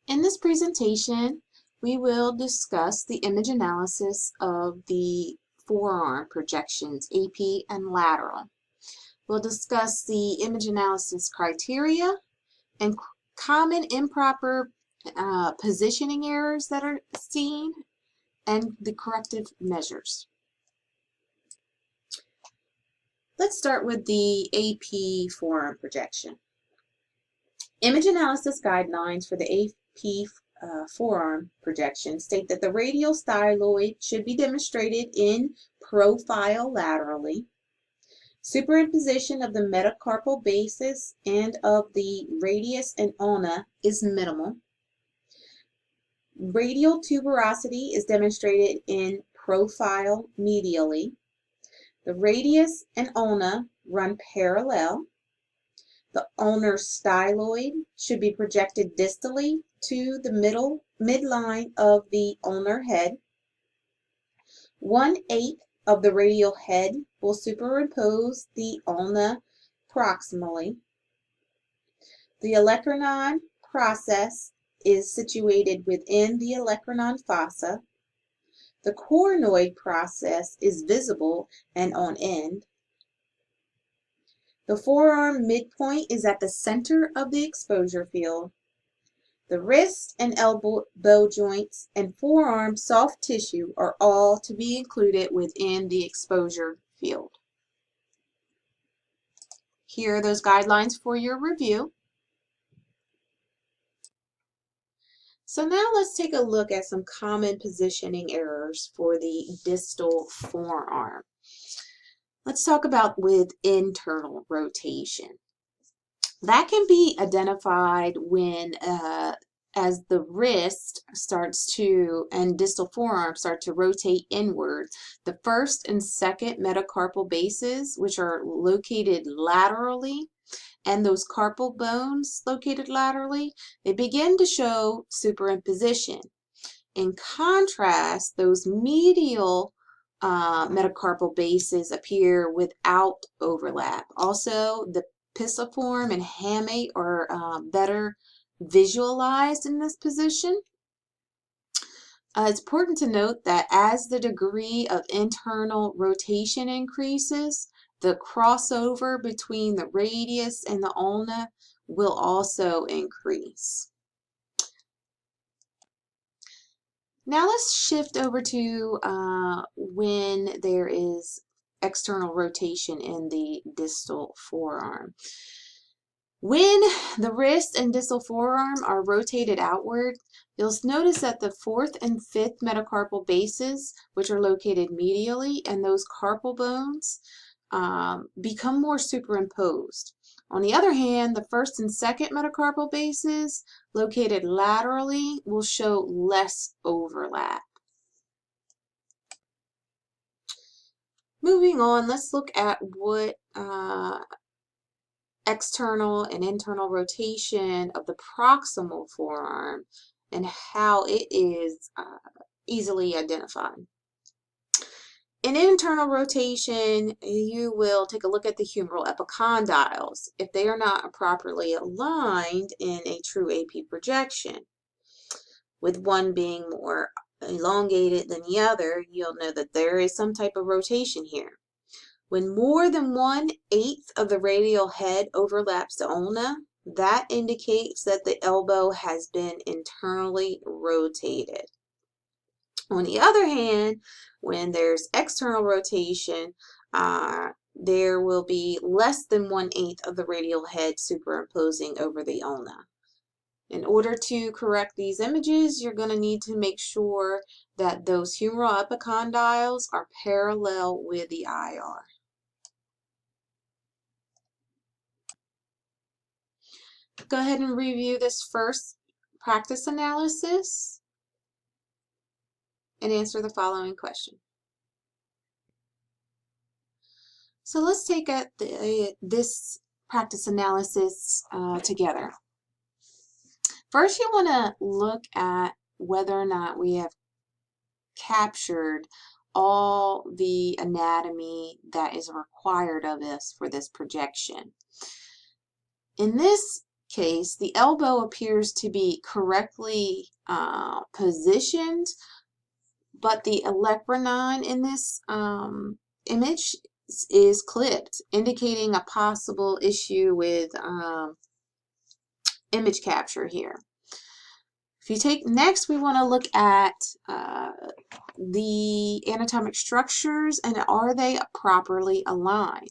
In this presentation, we will discuss the image analysis of the forearm projections, AP and lateral. We'll discuss the image analysis criteria and common improper positioning errors that are seen and the corrective measures. Let's start with the AP forearm projection. Image analysis guidelines for the AP forearm projection state that the radial styloid should be demonstrated in profile laterally. Superimposition of the metacarpal basis and of the radius and ulna is minimal. Radial tuberosity is demonstrated in profile medially. The radius and ulna run parallel. The ulnar styloid should be projected distally to the midline of the ulnar head. 1/8 of the radial head will superimpose the ulna proximally. The olecranon process is situated within the olecranon fossa. The coronoid process is visible and on end. The forearm midpoint is at the center of the exposure field. The wrist and elbow joints and forearm soft tissue are all to be included within the exposure field. Here are those guidelines for your review. So now let's take a look at some common positioning errors for the distal forearm. Let's talk about with internal rotation. That can be identified when as the wrist starts to and distal forearm start to rotate inward. The first and second metacarpal bases, which are located laterally, and those carpal bones located laterally, they begin to show superimposition. In contrast, those medial metacarpal bases appear without overlap. Also, the pisiform and hamate are better visualized in this position. It's important to note that as the degree of internal rotation increases, the crossover between the radius and the ulna will also increase. Now let's shift over to when there is external rotation in the distal forearm. When the wrist and distal forearm are rotated outward, you'll notice that the fourth and fifth metacarpal bases, which are located medially, and those carpal bones become more superimposed. On the other hand, the first and second metacarpal bases located laterally will show less overlap. Moving on, let's look at what external and internal rotation of the proximal forearm and how it is easily identified. In internal rotation, you will take a look at the humeral epicondyles if they are not properly aligned in a true AP projection. With one being more elongated than the other, you'll know that there is some type of rotation here. When more than 1/8 of the radial head overlaps the ulna, that indicates that the elbow has been internally rotated. On the other hand, when there's external rotation, there will be less than 1/8 of the radial head superimposing over the ulna. In order to correct these images, you're going to need to make sure that those humeral epicondyles are parallel with the IR. Go ahead and review this first practice analysis and answer the following question. So let's take this practice analysis together. First, you want to look at whether or not we have captured all the anatomy that is required of us for this projection. In this case, the elbow appears to be correctly positioned, but the olecranon in this image is clipped, indicating a possible issue with image capture here. If you take next, we want to look at the anatomic structures and are they properly aligned.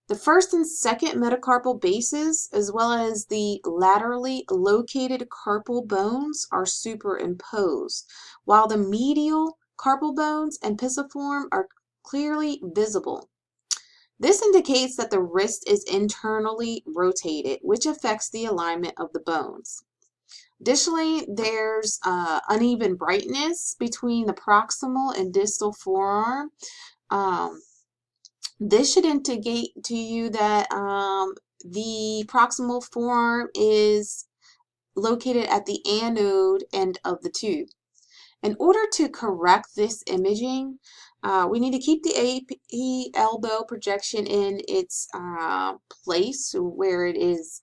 The first and second metacarpal bases, as well as the laterally located carpal bones, are superimposed, while the medial carpal bones and pisiform are clearly visible. This indicates that the wrist is internally rotated, which affects the alignment of the bones. Additionally, there's uneven brightness between the proximal and distal forearm. This should indicate to you that the proximal forearm is located at the anode end of the tube. In order to correct this imaging, we need to keep the AP elbow projection in its place where it is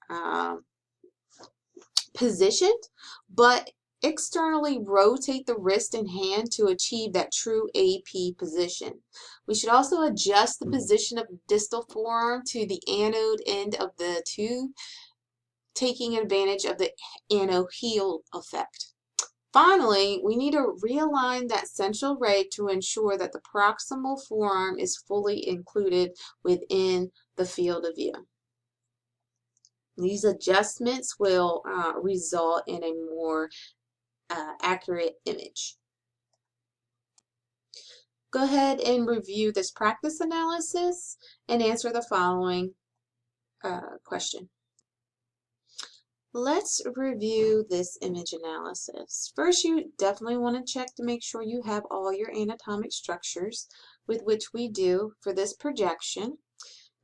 positioned, but externally rotate the wrist and hand to achieve that true AP position. We should also adjust the position of the distal forearm to the anode end of the tube, taking advantage of the ano-heel effect. Finally, we need to realign that central ray to ensure that the proximal forearm is fully included within the field of view. These adjustments will result in a more accurate image. Go ahead and review this practice analysis and answer the following question. Let's review this image analysis. First, you definitely want to check to make sure you have all your anatomic structures, with which we do for this projection.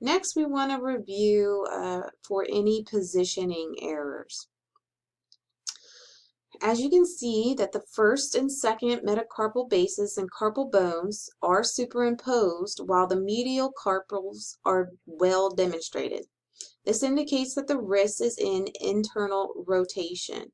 Next, we want to review for any positioning errors. As you can see that the first and second metacarpal bases and carpal bones are superimposed while the medial carpals are well demonstrated. This indicates that the wrist is in internal rotation.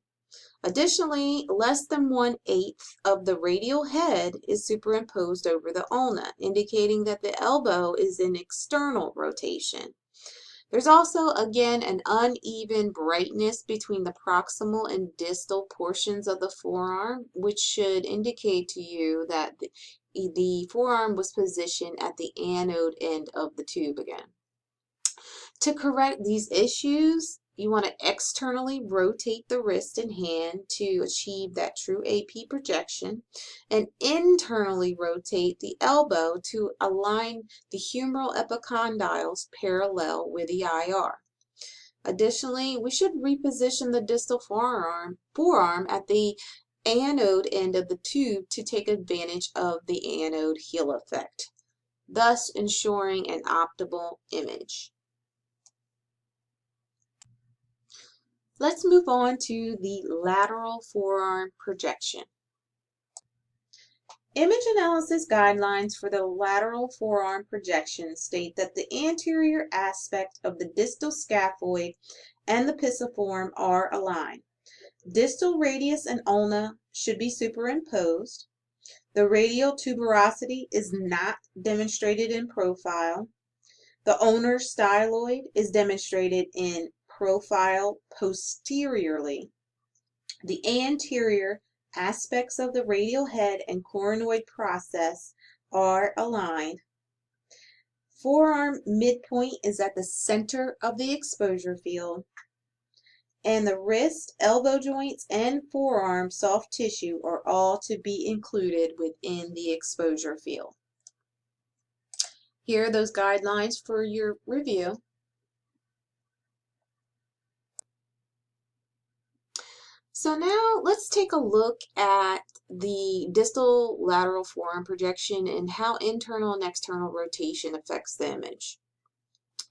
Additionally, less than 1/8 of the radial head is superimposed over the ulna, indicating that the elbow is in external rotation. There's also, again, an uneven brightness between the proximal and distal portions of the forearm, which should indicate to you that the forearm was positioned at the anode end of the tube again. To correct these issues, you want to externally rotate the wrist and hand to achieve that true AP projection, and internally rotate the elbow to align the humeral epicondyles parallel with the IR. Additionally, we should reposition the distal forearm at the anode end of the tube to take advantage of the anode heel effect, thus ensuring an optimal image. Let's move on to the lateral forearm projection. Image analysis guidelines for the lateral forearm projection state that the anterior aspect of the distal scaphoid and the pisiform are aligned. Distal radius and ulna should be superimposed. The radial tuberosity is not demonstrated in profile. The ulnar styloid is demonstrated in profile posteriorly. The anterior aspects of the radial head and coronoid process are aligned. Forearm midpoint is at the center of the exposure field. And the wrist, elbow joints, and forearm soft tissue are all to be included within the exposure field. Here are those guidelines for your review. So now let's take a look at the distal lateral forearm projection and how internal and external rotation affects the image.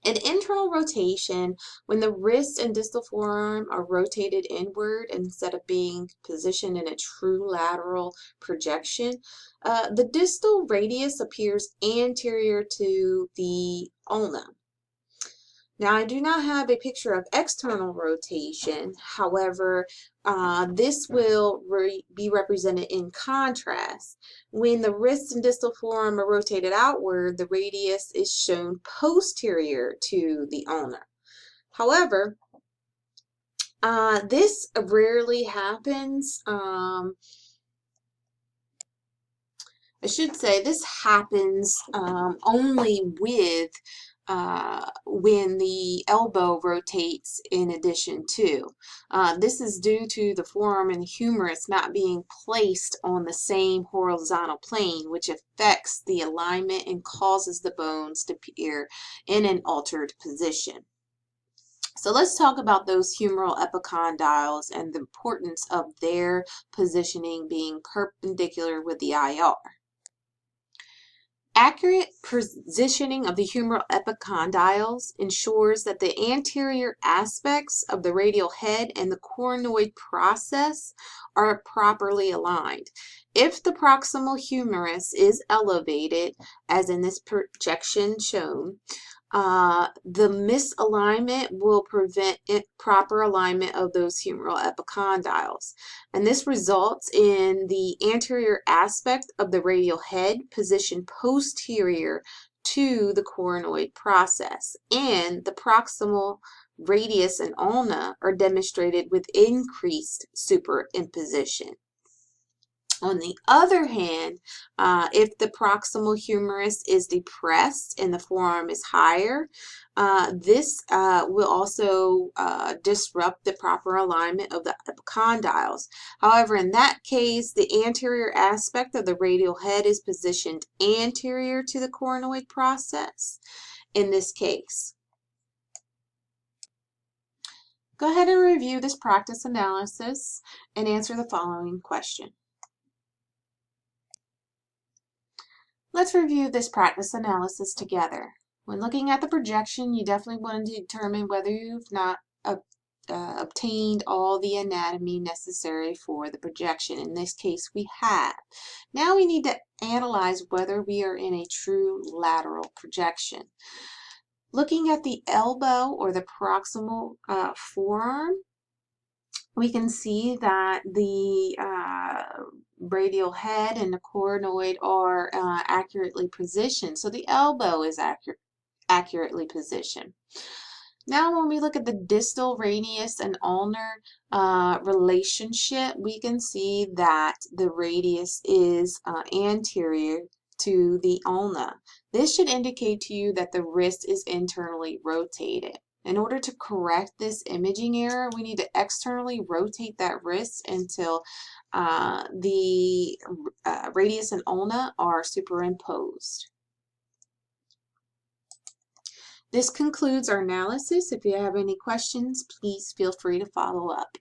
In internal rotation, when the wrist and distal forearm are rotated inward instead of being positioned in a true lateral projection, the distal radius appears anterior to the ulna. Now, I do not have a picture of external rotation. However, this will be represented in contrast. When the wrist and distal forearm are rotated outward, the radius is shown posterior to the ulna. However, this rarely happens. I should say this happens only with when the elbow rotates in addition to. This is due to the forearm and humerus not being placed on the same horizontal plane, which affects the alignment and causes the bones to appear in an altered position. So let's talk about those humeral epicondyles and the importance of their positioning being perpendicular with the IR. Accurate positioning of the humeral epicondyles ensures that the anterior aspects of the radial head and the coronoid process are properly aligned. If the proximal humerus is elevated, as in this projection shown, the misalignment will prevent proper alignment of those humeral epicondyles. And this results in the anterior aspect of the radial head positioned posterior to the coronoid process. And the proximal radius and ulna are demonstrated with increased superimposition. On the other hand, if the proximal humerus is depressed and the forearm is higher, this will also disrupt the proper alignment of the epicondyles. However, in that case, the anterior aspect of the radial head is positioned anterior to the coronoid process in this case. Go ahead and review this practice analysis and answer the following question. Let's review this practice analysis together. When looking at the projection, you definitely want to determine whether you've not obtained all the anatomy necessary for the projection. In this case, we have. Now we need to analyze whether we are in a true lateral projection. Looking at the elbow or the proximal forearm, we can see that the radial head and the coronoid are accurately positioned. So the elbow is accurately positioned. Now when we look at the distal radius and ulnar relationship, we can see that the radius is anterior to the ulna. This should indicate to you that the wrist is internally rotated. In order to correct this imaging error, we need to externally rotate that wrist until the radius and ulna are superimposed. This concludes our analysis. If you have any questions, please feel free to follow up.